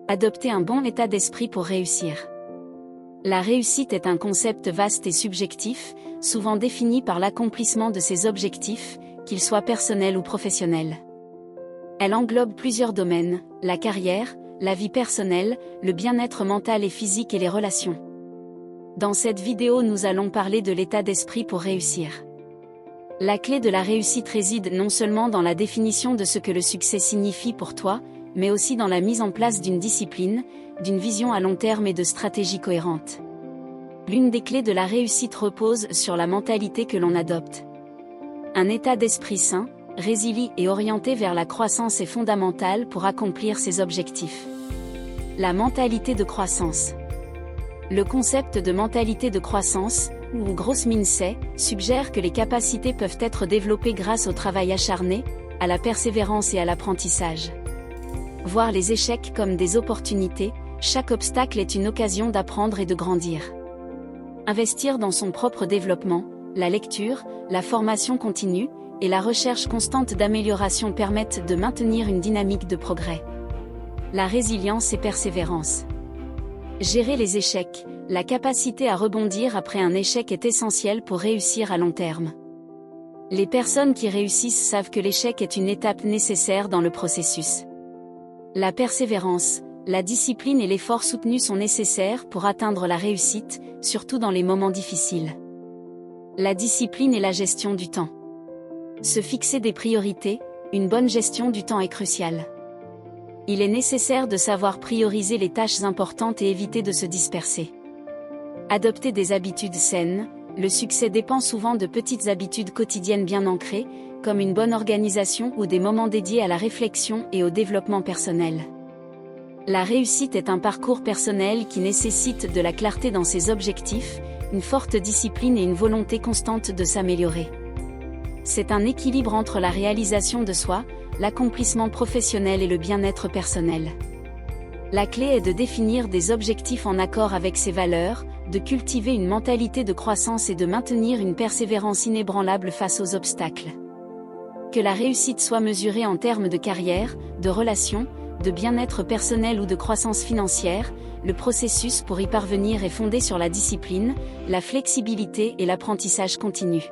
Adopter un bon état d'esprit pour réussir. La réussite est un concept vaste et subjectif, souvent défini par l'accomplissement de ses objectifs, qu'ils soient personnels ou professionnels. Elle englobe plusieurs domaines, la carrière, la vie personnelle, le bien-être mental et physique et les relations. Dans cette vidéo, nous allons parler de l'état d'esprit pour réussir. La clé de la réussite réside non seulement dans la définition de ce que le succès signifie pour toi, mais aussi dans la mise en place d'une discipline, d'une vision à long terme et de stratégies cohérentes. L'une des clés de la réussite repose sur la mentalité que l'on adopte. Un état d'esprit sain, résilient et orienté vers la croissance est fondamental pour accomplir ses objectifs. La mentalité de croissance. Le concept de mentalité de croissance, ou growth mindset, suggère que les capacités peuvent être développées grâce au travail acharné, à la persévérance et à l'apprentissage. Voir les échecs comme des opportunités, chaque obstacle est une occasion d'apprendre et de grandir. Investir dans son propre développement, la lecture, la formation continue, et la recherche constante d'amélioration permettent de maintenir une dynamique de progrès. La résilience et persévérance. Gérer les échecs, la capacité à rebondir après un échec est essentielle pour réussir à long terme. Les personnes qui réussissent savent que l'échec est une étape nécessaire dans le processus. La persévérance, la discipline et l'effort soutenu sont nécessaires pour atteindre la réussite, surtout dans les moments difficiles. La discipline et la gestion du temps. Se fixer des priorités, une bonne gestion du temps est cruciale. Il est nécessaire de savoir prioriser les tâches importantes et éviter de se disperser. Adopter des habitudes saines, le succès dépend souvent de petites habitudes quotidiennes bien ancrées, comme une bonne organisation ou des moments dédiés à la réflexion et au développement personnel. La réussite est un parcours personnel qui nécessite de la clarté dans ses objectifs, une forte discipline et une volonté constante de s'améliorer. C'est un équilibre entre la réalisation de soi, l'accomplissement professionnel et le bien-être personnel. La clé est de définir des objectifs en accord avec ses valeurs, de cultiver une mentalité de croissance et de maintenir une persévérance inébranlable face aux obstacles. Que la réussite soit mesurée en termes de carrière, de relations, de bien-être personnel ou de croissance financière, le processus pour y parvenir est fondé sur la discipline, la flexibilité et l'apprentissage continu.